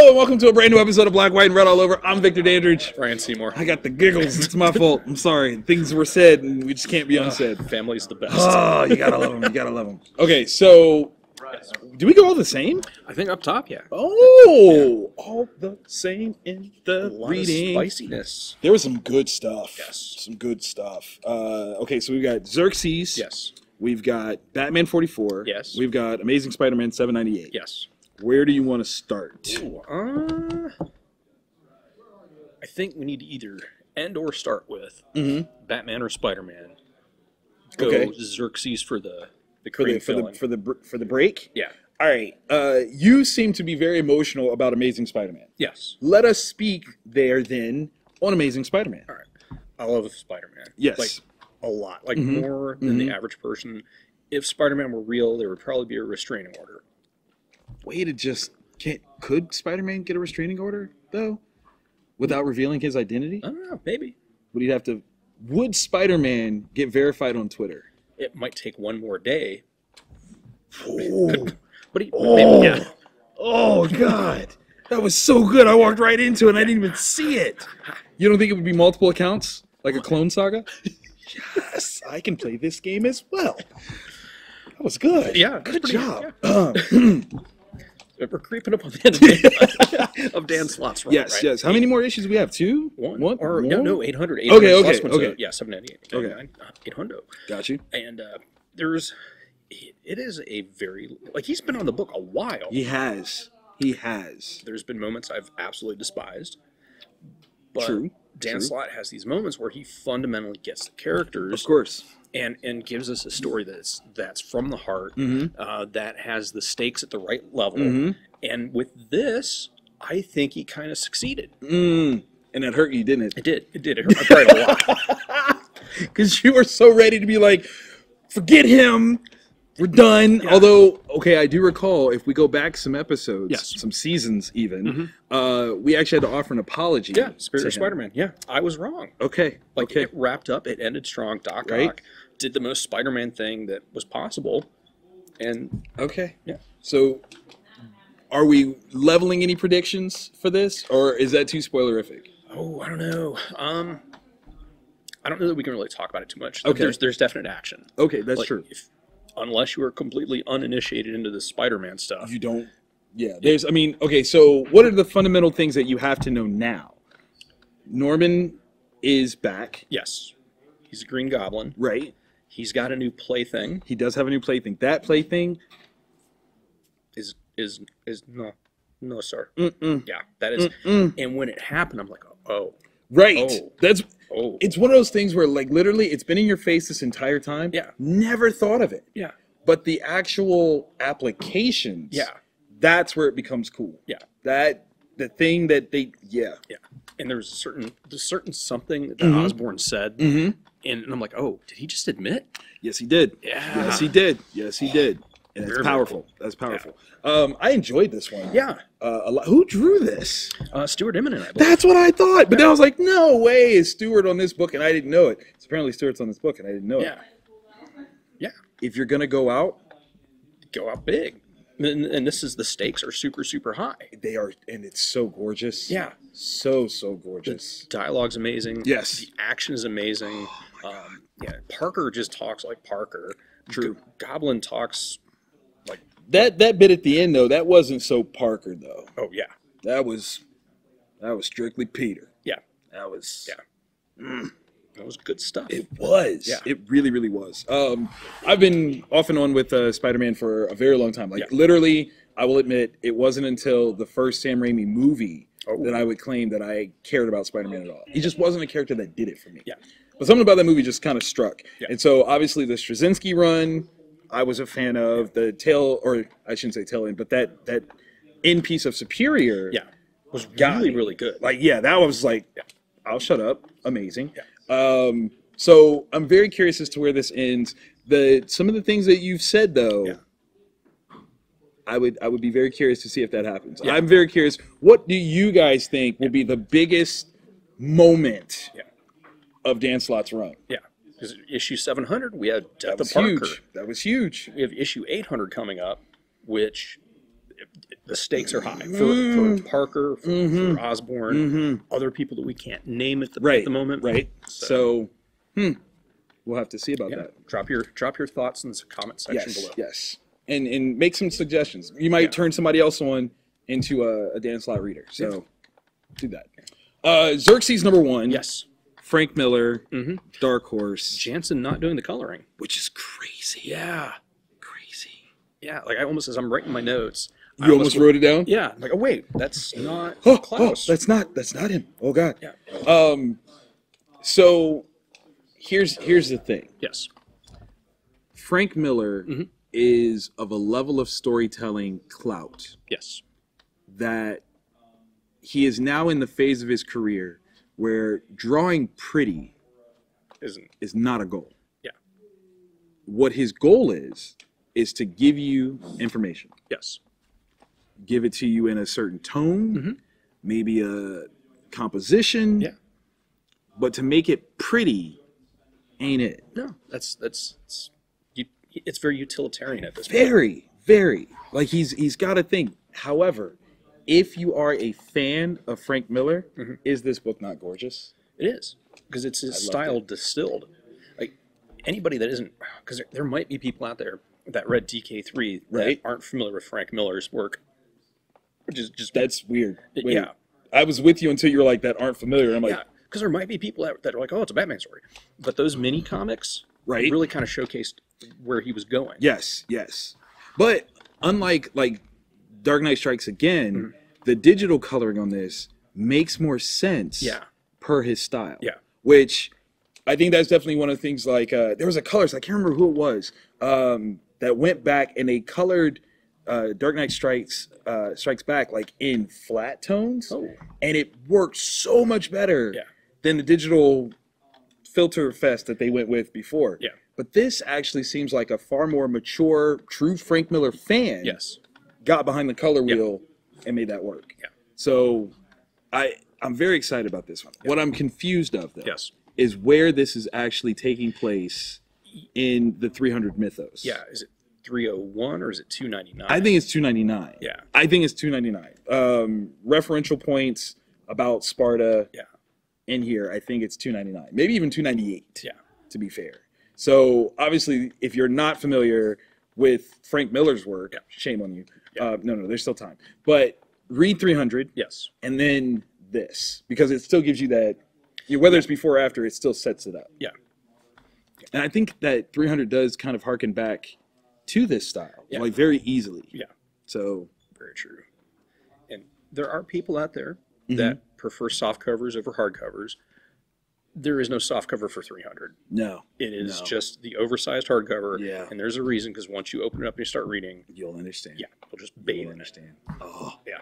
Hello and welcome to a brand new episode of Black, White, and Red All Over. I'm Victor Dandridge. Ryan Seymore. I got the giggles. It's my fault. I'm sorry. Things were said and we just can't be unsaid. Family's the best. Oh, you gotta love them. You gotta love them. Okay, so do we go all the same? I think up top, yeah. Oh, all the same in the A lot reading. of spiciness. There was some good stuff. Yes. Some good stuff. Okay, so we've got Xerxes. Yes. We've got Batman 44. Yes. We've got Amazing Spider-Man 798. Yes. Where do you want to start? Ooh, I think we need to either end or start with Batman or Spider-Man. Go Okay. Xerxes for the For cream the, filling. for the break? Yeah. All right. You seem to be very emotional about Amazing Spider-Man. Yes. Let us speak there then on Amazing Spider-Man. All right. I love Spider-Man. Yes. Like, a lot. Like, more than the average person. If Spider-Man were real, there would probably be a restraining order. Way to just could Spider-Man get a restraining order though, without revealing his identity? I don't know. Maybe. Would Spider-Man get verified on Twitter? It might take one more day. Oh, But maybe, yeah. oh God, that was so good. I walked right into it and I didn't even see it. You don't think it would be multiple accounts, like a Clone Saga? Yes, I can play this game as well. That was good. Yeah, good pretty job. good, We're creeping up on the end of Dan Slott's run, Yes, right? yes. How many more issues do we have? Two? One? One? Or, One? no, 800. Okay. Yeah, 798. Okay. 800. Got you. And it is a very, like, he's been on the book a while. He has. There's been moments I've absolutely despised. But True. Dan Slott has these moments where he fundamentally gets the characters. Of course. And gives us a story that's from the heart, that has the stakes at the right level. And with this, I think he kind of succeeded. And that hurt you, didn't it? It did. It hurt. I cried a lot. Because you were so ready to be like, forget him. We're done. Yeah. Although, okay, I do recall if we go back some episodes, Yes. some seasons even, we actually had to offer an apology. Yeah, Spirit to of him. Spider-Man. Yeah, I was wrong. Okay. Like, okay. it wrapped up. It ended strong. Doc Right. Ock did the most Spider-Man thing that was possible. And Okay. yeah. So, are we leveling any predictions for this, or is that too spoilerific? Oh, I don't know. I don't know that we can really talk about it too much. Okay. There's definite action. Okay, that's Like, true. Unless you are completely uninitiated into the Spider-Man stuff. You don't. Yeah. Okay. So, what are the fundamental things that you have to know now? Norman is back, Yes. He's a Green Goblin. right? He's got a new plaything. He does have a new plaything. That plaything, Is no sir. mm-mm, Yeah, that is. mm-mm. And when it happened, I'm like, oh, Right. Oh. It's it's one of those things where, like, literally it's been in your face this entire time. Yeah. Never thought of it. yeah, But the actual applications, yeah, that's where it becomes cool. yeah, The thing that they, yeah. yeah. And there's a certain something that Osborn said, Mm-hmm. and I'm like, oh, did he just admit? Yes, he did. Yeah. Yes, he did. Yes, he did. And it's Very, very powerful. cool. That's powerful. I enjoyed this one. Yeah. A lot. Who drew this? Stuart Immonen, I believe. That's what I thought. But then I was like, no way is Stewart on this book, and I didn't know it. So apparently Stewart's on this book, and I didn't know it. Yeah, yeah. If you're going to go out, Go out big, and this is the stakes are super, super high. they are, and it's so gorgeous. Yeah. So gorgeous. Dialogue's amazing. Yes. The action is amazing. Yeah, Parker just talks like Parker. True. Goblin talks like, That bit at the end, though, that wasn't so Parker, though. oh yeah, That was strictly Peter. yeah, That was... yeah. That was good stuff. It was. Yeah. It really, really was. I've been off and on with Spider-Man for a very long time. Like, Yeah. literally, I will admit, it wasn't until the first Sam Raimi movie Oh. that I would claim that I cared about Spider-Man at all. He just wasn't a character that did it for me. Yeah. But something about that movie just kind of struck. Yeah. And so, obviously, the Straczynski run, I was a fan of. The tail, or I shouldn't say tail end, but that end piece of Superior. Yeah, was Got really, me. really good. Like, yeah, that was like, Yeah. I'll shut up. Amazing. Yeah. So I'm very curious as to where this ends. Some of the things that you've said, though, Yeah. I would be very curious to see if that happens. Yeah. I'm very curious. What do you guys think will be the biggest moment Yeah, of Dan Slott's run? yeah. Because issue 700, we had That Death was of Parker. huge. That was huge. We have issue 800 coming up, which the stakes are high for Parker, for Osborn, other people that we can't name at the moment. Right. So, we'll have to see about that. Drop your thoughts in the comment section below. Yes. And make some suggestions. You might turn somebody else on into a Dan Slott reader. So do that. Xerxes #1. Yes. Frank Miller, Dark Horse. Jansen not doing the coloring, which is crazy. Yeah. Crazy. Yeah, like as I'm writing my notes. You almost wrote it down? Yeah. I'm like, oh wait, that's not Klaus. That's not him. Oh God. Yeah. So here's the thing. Yes. Frank Miller is of a level of storytelling clout. Yes. That he is now in the phase of his career where drawing pretty is not a goal. Yeah. What his goal is to give you information. Yes. Give it to you in a certain tone, maybe a composition. Yeah. But to make it pretty ain't it. No, it's very utilitarian at this point. Very. Like he's got to think. However, if you are a fan of Frank Miller, is this book not gorgeous? It is, because it's his style distilled. Like anybody that isn't, because there might be people out there that read DK3 that aren't familiar with Frank Miller's work, which is just that's weird. Wait, yeah, I was with you until you were like that aren't familiar. I'm like, because there might be people that are like, oh, it's a Batman story, but those mini comics really kind of showcased where he was going. Yes. But unlike like Dark Knight Strikes Again, the digital coloring on this makes more sense per his style. Yeah. Which I think that's definitely one of the things like there was a colorist, I can't remember who it was, that went back and they colored Dark Knight Strikes Back like in flat tones. Oh. And it worked so much better than the digital filter fest that they went with before. Yeah. But this actually seems like a far more mature, true Frank Miller fan got behind the color wheel and made that work. Yeah. So I'm very excited about this one. Yeah. What I'm confused of, though, is where this is actually taking place in the 300 mythos. Yeah. Is it 301 or is it 299? I think it's 299. Yeah. I think it's 299. Referential points about Sparta in here, I think it's 299. Maybe even 298, to be fair. So, obviously, if you're not familiar with Frank Miller's work, shame on you. No, there's still time. But read 300. Yes. And then this. Because it still gives you that, whether it's before or after, it still sets it up. Yeah. And I think that 300 does kind of harken back to this style, like very easily. Yeah. So. Very true. And there are people out there that prefer soft covers over hard covers. There is no soft cover for 300. No. It is just the oversized hardcover. Yeah. And there's a reason, because once you open it up and you start reading, you'll understand. Yeah. You'll just bathe in it. Oh. Yeah.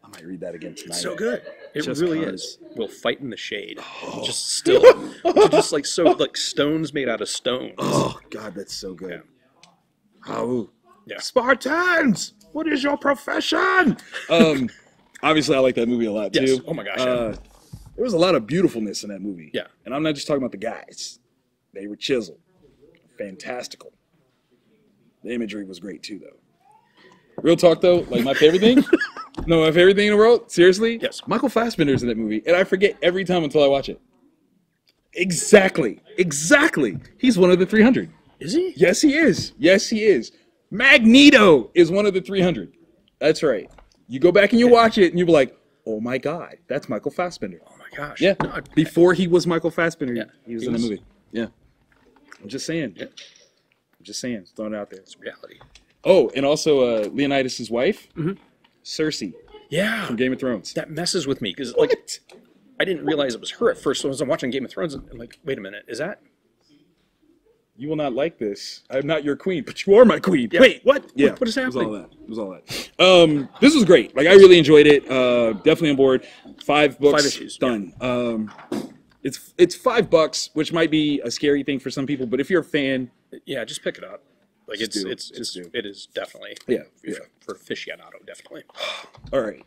I might read that again tonight. It's so good. It really is. We'll fight in the shade. Just still. Just like stones made out of stones. Oh, God, that's so good. Yeah. Oh. Yeah. Spartans! What is your profession? Obviously, I like that movie a lot, too. Yes. Oh, my gosh. There was a lot of beautifulness in that movie. Yeah. And I'm not just talking about the guys. They were chiseled. Fantastical. The imagery was great too, though. Real talk, though, like my favorite thing? No, my favorite thing in the world? Seriously? Yes. Michael Fassbender's in that movie, and I forget every time until I watch it. Exactly. He's one of the 300. Is he? Yes, he is. Magneto is one of the 300. That's right. You go back and you watch it, and you'll be like, oh my God, that's Michael Fassbender. Oh my gosh. Yeah. No, before he was Michael Fassbender, he was in the movie. Yeah. I'm just saying. Yeah. I'm just saying. Throwing it out there. It's reality. Oh, and also Leonidas' wife, Cersei. Yeah. From Game of Thrones. That messes with me because like I didn't realize it was her at first. So as I'm watching Game of Thrones, I'm like, wait a minute, is that? You will not like this. I'm not your queen, but you are my queen. Yeah. Wait, what? Yeah. What is happening? It was all that. This was great. Like I really enjoyed it. Definitely on board. 5 books. 5 issues. Done. Yeah. It's $5, which might be a scary thing for some people, but if you're a fan, just pick it up. Like it is definitely for aficionado, definitely. All right.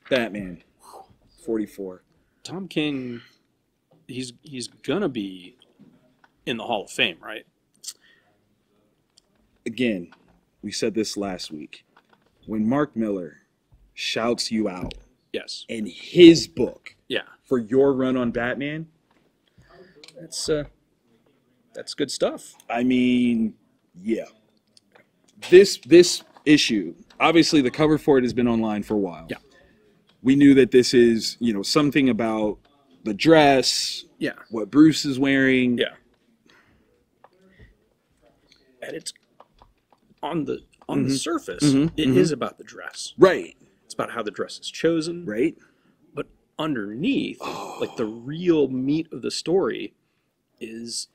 Batman 44. Tom King, he's gonna be in the Hall of Fame, right? Again, we said this last week. when Mark Miller shouts you out Yes. in his book Yeah. for your run on Batman, that's good stuff. I mean, yeah. This issue, obviously the cover for it has been online for a while. Yeah. We knew that this is, something about the dress, Yeah. what Bruce is wearing. Yeah. And it's on the surface, it is about the dress. Right. It's about how the dress is chosen. Right. But underneath, like the real meat of the story is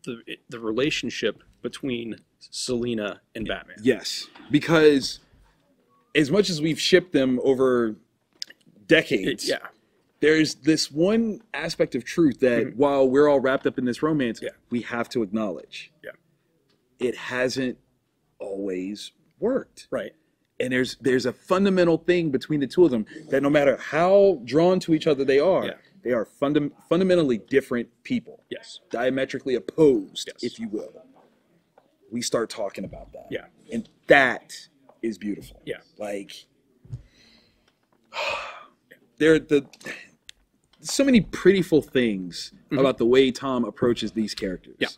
the relationship between Selina and Batman. Yes. Because as much as we've shipped them over decades, there's this one aspect of truth that while we're all wrapped up in this romance, we have to acknowledge. Yeah. It hasn't always worked. Right. And there's a fundamental thing between the two of them that no matter how drawn to each other they are fundamentally different people. Yes. Diametrically opposed, if you will. We start talking about that. Yeah. And that is beautiful. Yeah. Like, so many prettyful things about the way Tom approaches these characters. Yeah.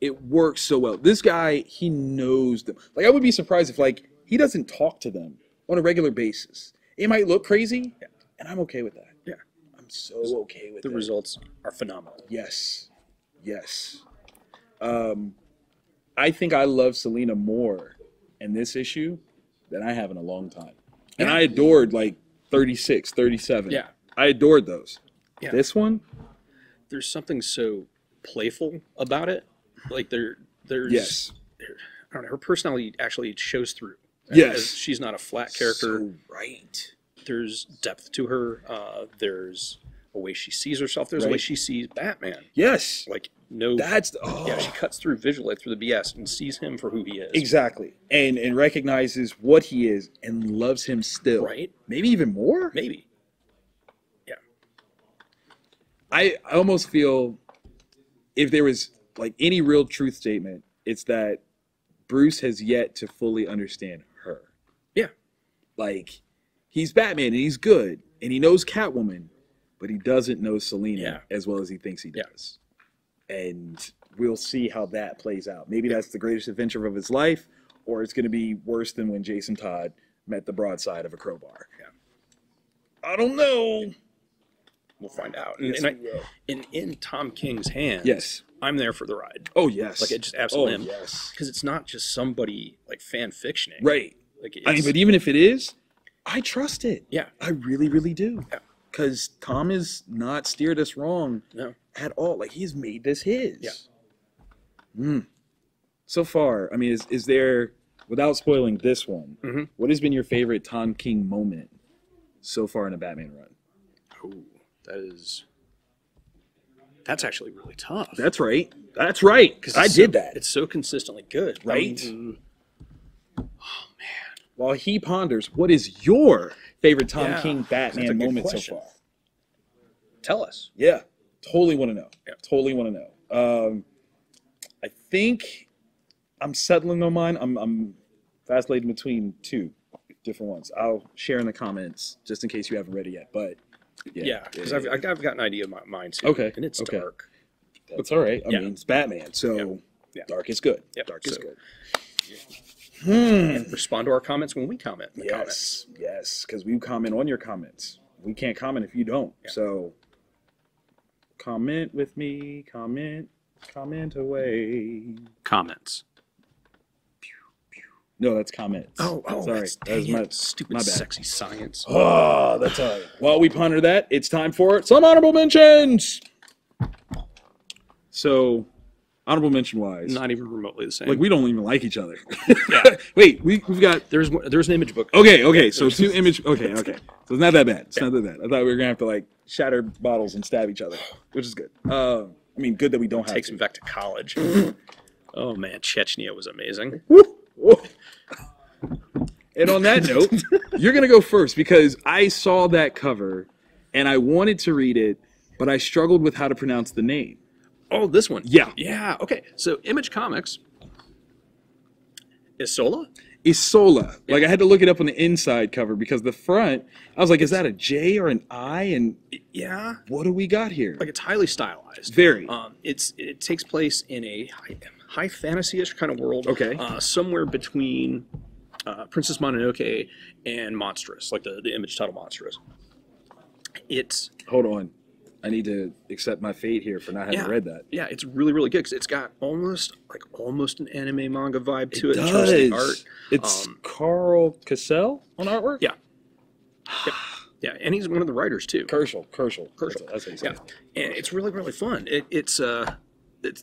It works so well. This guy, he knows them. Like, I would be surprised if, he doesn't talk to them on a regular basis. It might look crazy, and I'm okay with that. Yeah. I'm so okay with the that. results are phenomenal. Yes. Yes. I think I love Selina more in this issue than I have in a long time. And I adored, 36, 37. Yeah. I adored those. Yeah. This one? There's something so playful about it. Like there's I don't know, her personality actually shows through. Yes. She's not a flat character. So right. There's depth to her. There's a way she sees herself. There's a way she sees Batman. Yes. She cuts through visually through the BS and sees him for who he is. Exactly. And recognizes what he is and loves him still. Right. Maybe even more? Maybe. Yeah. I almost feel if there was any real truth statement, it's that Bruce has yet to fully understand her. Yeah. He's Batman and he's good and he knows Catwoman, but he doesn't know Selina as well as he thinks he does. And we'll see how that plays out. Maybe that's the greatest adventure of his life, or it's going to be worse than when Jason Todd met the broadside of a crowbar. Yeah. I don't know. We'll find out. Yes, and in Tom King's hands, I'm there for the ride. Oh, yes. It just absolutely am. Yes. Because it's not just somebody fan fictioning. Right. But even if it is, I trust it. Yeah. I really, really do. Yeah. Because Tom has not steered us wrong at all. He's made this his. Yeah. So far, I mean, is there, without spoiling this one, what has been your favorite Tom King moment so far in a Batman run? Oh, that's actually really tough. That's right. That's right. Because I did that. It's so consistently good. Right? Oh, man. While he ponders, what is your favorite Tom King Batman moment so far? Tell us. Yeah. Totally want to know. Yeah. Totally want to know. I think I'm settling on mine. I'm vacillating between two different ones. I'll share in the comments just in case you haven't read it yet. But because I've got an idea of mine too. Okay. And it's dark. That's all right. I mean, it's Batman, so dark is good. Yep. Dark is good. And respond to our comments when we comment in the comments. Yes, because we comment on your comments. We can't comment if you don't. Yeah. So comment with me. Comment away. Comments. No, that's comments. Oh, sorry. That was my stupid, my bad. Sexy science. Oh, that's all right. While we ponder that, it's time for some honorable mentions. So, honorable mention wise, not even remotely the same. We don't even like each other. Yeah. Wait, we've got there's an image book. Okay. So two image. Okay. So it's not that bad. It's not that bad. I thought we were gonna have to shatter bottles and stab each other, which is good. I mean, good that we don't have. Takes him back to college. Oh man, Chechnya was amazing. Whoa. And on that note, you're going to go first because I saw that cover and I wanted to read it, but I struggled with how to pronounce the name. Oh, this one? Yeah. Yeah, okay. So Image Comics, Isola? Isola. Like, I had to look it up on the inside cover because the front, I was like, is that a J or an I? And yeah, what do we got here? like it's highly stylized. Very. It takes place in a high fantasy-ish kind of world. Okay. Somewhere between Princess Mononoke and Monstrous, like the image title Monstrous. It's Hold on. I need to accept my fate here for not having read that. Yeah, it's really, really good because it's got almost an anime manga vibe to it. It in terms of the does. art. It's Carl Cassell on artwork? Yeah. Yeah, and he's one of the writers too. Kerschel. Kerschel. That's what he said. Yeah, and it's really, really fun. It's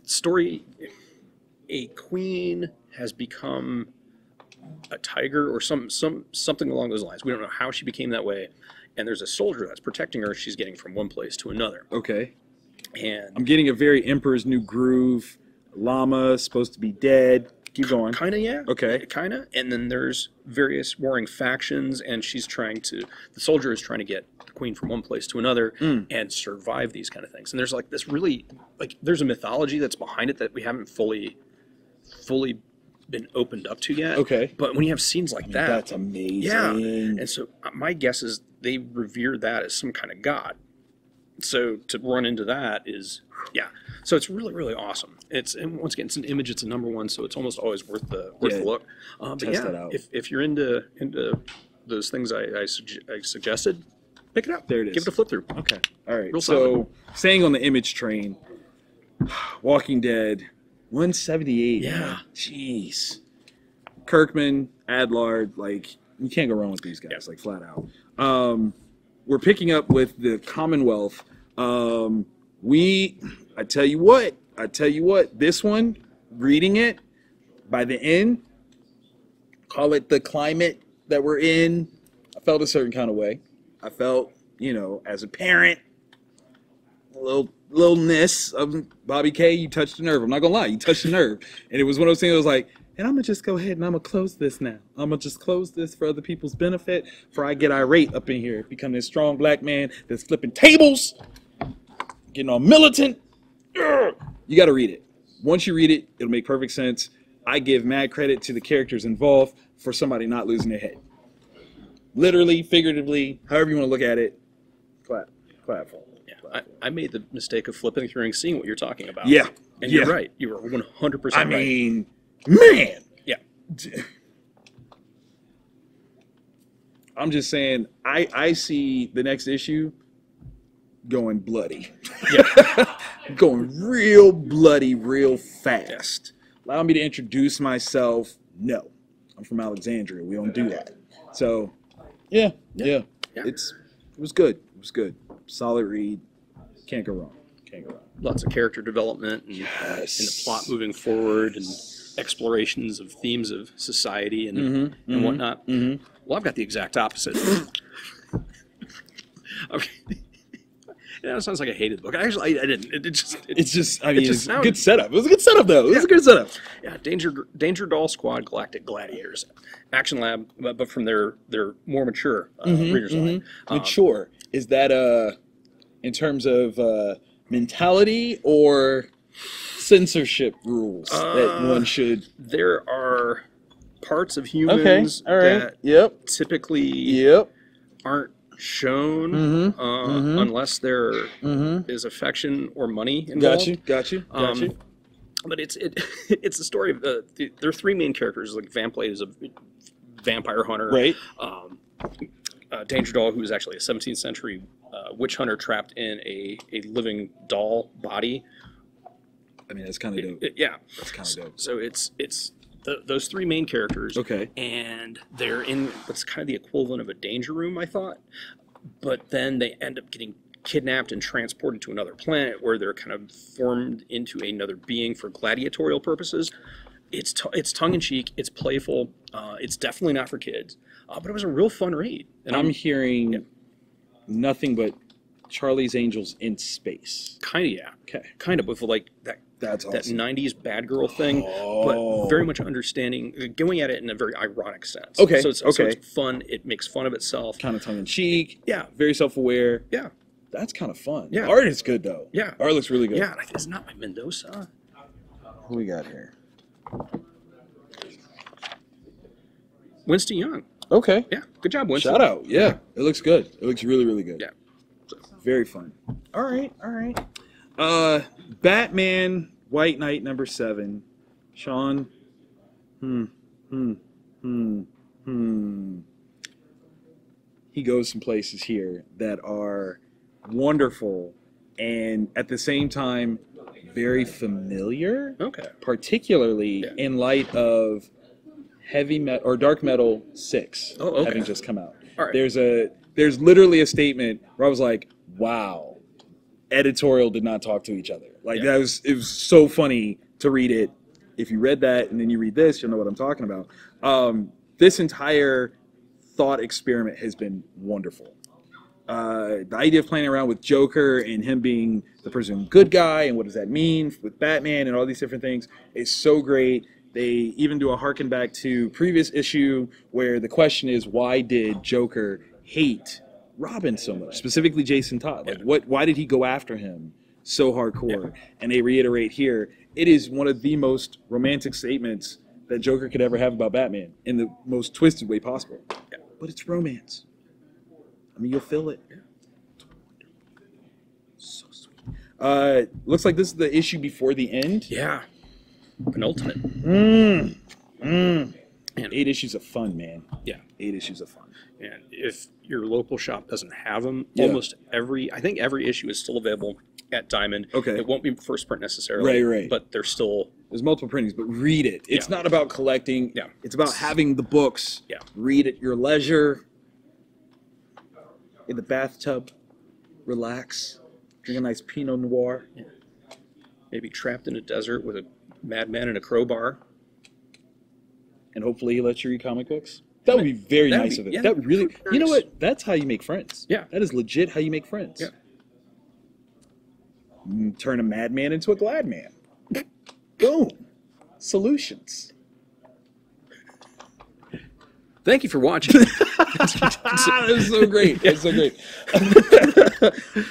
story. A queen has become a tiger or something along those lines. We don't know how she became that way. And there's a soldier that's protecting her. She's getting from one place to another. Okay. And I'm getting a very Emperor's New Groove. Llama supposed to be dead. Keep going. Kind of, yeah. Okay. Kind of. And then there's various warring factions, and the soldier is trying to get the queen from one place to another and survive these kind of things. And there's like this really, like, there's a mythology that's behind it that we haven't fully been opened up to yet. Okay. But when you have scenes like that, That's amazing. yeah. And so my guess is they revere that as some kind of god. So to run into that is, yeah. So it's really, really awesome. And once again, it's an image. It's a #1, so it's almost always worth the look. But Test yeah, that out. if you're into those things I suggested, pick it up. There it is. Give it a flip through. Okay. All right. Real So, solid. staying on the image train, Walking Dead, 178. Yeah. Man. Jeez. Kirkman, Adlard, like, you can't go wrong with these guys, like, flat out. We're picking up with the Commonwealth. I tell you what, this one, reading it, by the end, call it the climate that we're in, I felt a certain kind of way. I felt, as a parent, a littleness of Bobby K, you touched a nerve. I'm not gonna lie, you touched a nerve. And it was one of those things that was like, and I'm gonna just go ahead and I'm gonna close this now. I'm gonna just close this for other people's benefit, for I get irate up in here, become this strong black man that's flipping tables, getting all militant. You gotta read it. Once you read it, it'll make perfect sense. I give mad credit to the characters involved for somebody not losing their head. Literally, figuratively, however you want to look at it, clap for them. Yeah, I made the mistake of flipping through and seeing what you're talking about. Yeah. And you're right. You were 100% I right. mean, man. Yeah. I'm just saying, I see the next issue going bloody. Yeah. Going real bloody, real fast. Allow me to introduce myself. No. I'm from Alexandria. We don't do that. So, yeah. It was good. It was good. Solid read. Can't go wrong. Lots of character development and the plot moving forward and explorations of themes of society and whatnot. Mm-hmm. Well, I've got the exact opposite. It sounds like I hated the book. Actually, I didn't. It's a good setup. It was a good setup, though. It was a good setup. Yeah, Danger Doll Squad Galactic Gladiators. Action Lab, but from their more mature readers line. Mature. Is that in terms of mentality or censorship rules that one should? There are parts of humans that typically aren't shown unless there is affection or money involved. Got you. But it's a story of there are three main characters. Like Vamplate is a vampire hunter, right? Danger Doll, who is actually a 17th century witch hunter trapped in a living doll body. I mean, that's kind of dope. That's kind of dope. So it's those three main characters. Okay. And they're in what's kind of the equivalent of a danger room, I thought. But then they end up getting kidnapped and transported to another planet where they're kind of formed into another being for gladiatorial purposes. It's tongue-in-cheek. It's playful. It's definitely not for kids. But it was a real fun read. And I'm hearing nothing but Charlie's Angels in space. Kind of, yeah. Okay. Kind of with like that. That's awesome. That 90s bad girl thing, but very much understanding, going at it in a very ironic sense. Okay. So it's fun. It makes fun of itself. Kind of tongue-in-cheek. Yeah. Very self-aware. Yeah. That's kind of fun. Yeah. Art is good, though. Yeah. Art looks really good. Yeah. It's not by Mendoza. Who we got here? Winston Young. Okay. Yeah, good job, Winston. Shout out. Yeah, it looks good. It looks really, really good. Yeah. So, very fun. All right. Batman White Knight #7. Sean. He goes some places here that are wonderful and at the same time very familiar. Okay. Particularly in light of heavy metal or dark metal 6 having just come out. All right. There's literally a statement where I was like, wow, editorial did not talk to each other. Like it was so funny to read it. If you read that and then you read this, you'll know what I'm talking about. This entire thought experiment has been wonderful. The idea of playing around with Joker and him being the presumed good guy and what does that mean with Batman and all these different things is so great. They even do a harken back to previous issue where the question is, why did Joker hate Robin so much, specifically Jason Todd? Like, why did he go after him so hardcore? And they reiterate here, it is one of the most romantic statements that Joker could ever have about Batman in the most twisted way possible. But it's romance. I mean, you'll feel it. So sweet. Looks like this is the issue before the end. Yeah. Penultimate. And 8 issues of fun, man. Yeah. 8 issues of fun. And if your local shop doesn't have them, almost I think every issue is still available at Diamond. Okay. It won't be first print necessarily. Right. But there's multiple printings, but read it. It's not about collecting. Yeah. It's about having the books. Yeah. Read at your leisure. In the bathtub. Relax. Drink a nice Pinot Noir. Yeah. Maybe trapped in a desert with a madman and a crowbar. And hopefully he lets you read comic books. That would be very nice of it. Yeah, that really, you know what? That's how you make friends. Yeah. That is legit how you make friends. Yeah. Turn a madman into a glad man. Boom. Solutions. Thank you for watching. That was so great. That's so great.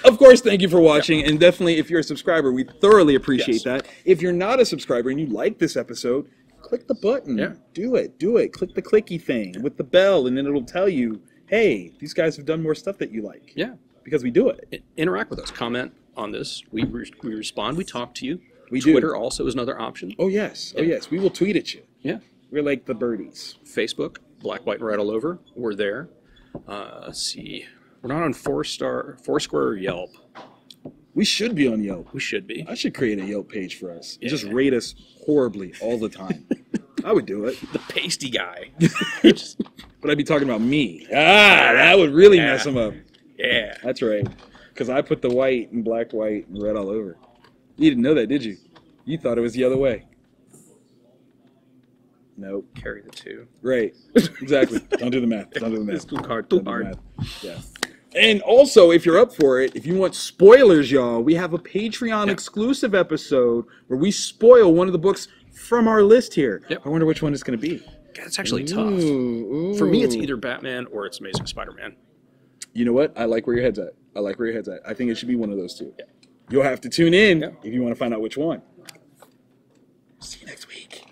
Of course, thank you for watching. And definitely, if you're a subscriber, we thoroughly appreciate that. If you're not a subscriber and you like this episode, click the button. Yeah. Do it. Click the clicky thing with the bell, and then it'll tell you, hey, these guys have done more stuff that you like. Yeah. Because we do it. Interact with us. Comment on this. We respond. We talk to you. We Twitter do. also is another option. Oh, yes. Oh, yes. We will tweet at you. Yeah. We're like the birdies. Facebook, Black, White, and Red all over. We're there. Let's see. We're not on Foursquare or Yelp. We should be on Yelp. We should be. I should create a Yelp page for us. Yeah. Just rate us horribly all the time. I would do it. The pasty guy. But I'd be talking about me. That would really mess them up. Yeah. That's right. Because I put the white and black, white, and red all over. You didn't know that, did you? You thought it was the other way. Nope. Carry the 2. Right. Exactly. Don't do the math. It's too hard. Too hard. Yeah. And also, if you're up for it, if you want spoilers, y'all, we have a Patreon exclusive episode where we spoil one of the books from our list here. Yep. I wonder which one it's going to be. God, it's actually tough. Ooh. For me, it's either Batman or it's Amazing Spider-Man. You know what? I like where your head's at. I think it should be one of those two. Yeah. You'll have to tune in if you want to find out which one. See you next week.